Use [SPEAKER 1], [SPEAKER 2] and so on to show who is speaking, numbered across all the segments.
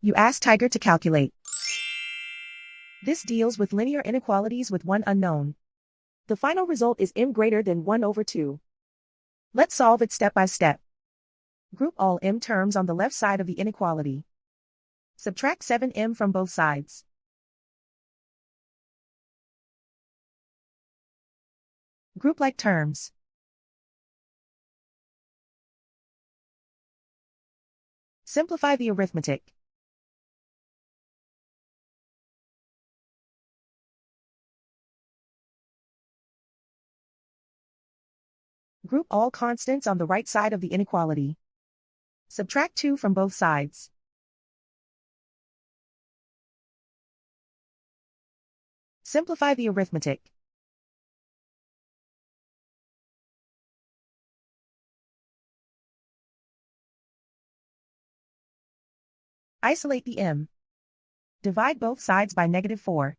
[SPEAKER 1] You ask Tiger to calculate. This deals with linear inequalities with one unknown. The final result is m greater than 1/2. Let's solve it step by step. Group all m terms on the left side of the inequality. Subtract 7m from both sides. Group like terms. Simplify the arithmetic. Group all constants on the right side of the inequality. Subtract 2 from both sides. Simplify the arithmetic. Isolate the m. Divide both sides by -4.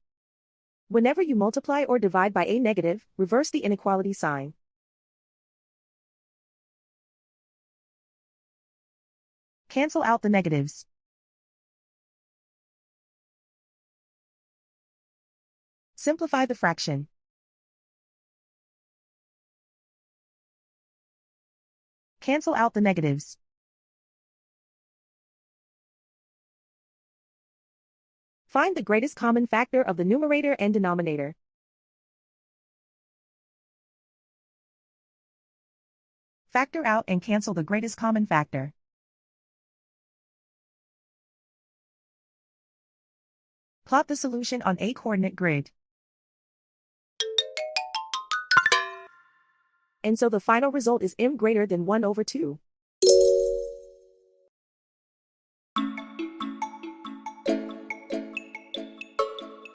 [SPEAKER 1] Whenever you multiply or divide by a negative, reverse the inequality sign. Cancel out the negatives. Simplify the fraction. Cancel out the negatives. Find the greatest common factor of the numerator and denominator. Factor out and cancel the greatest common factor. Plot the solution on a coordinate grid. And so the final result is m greater than 1/2.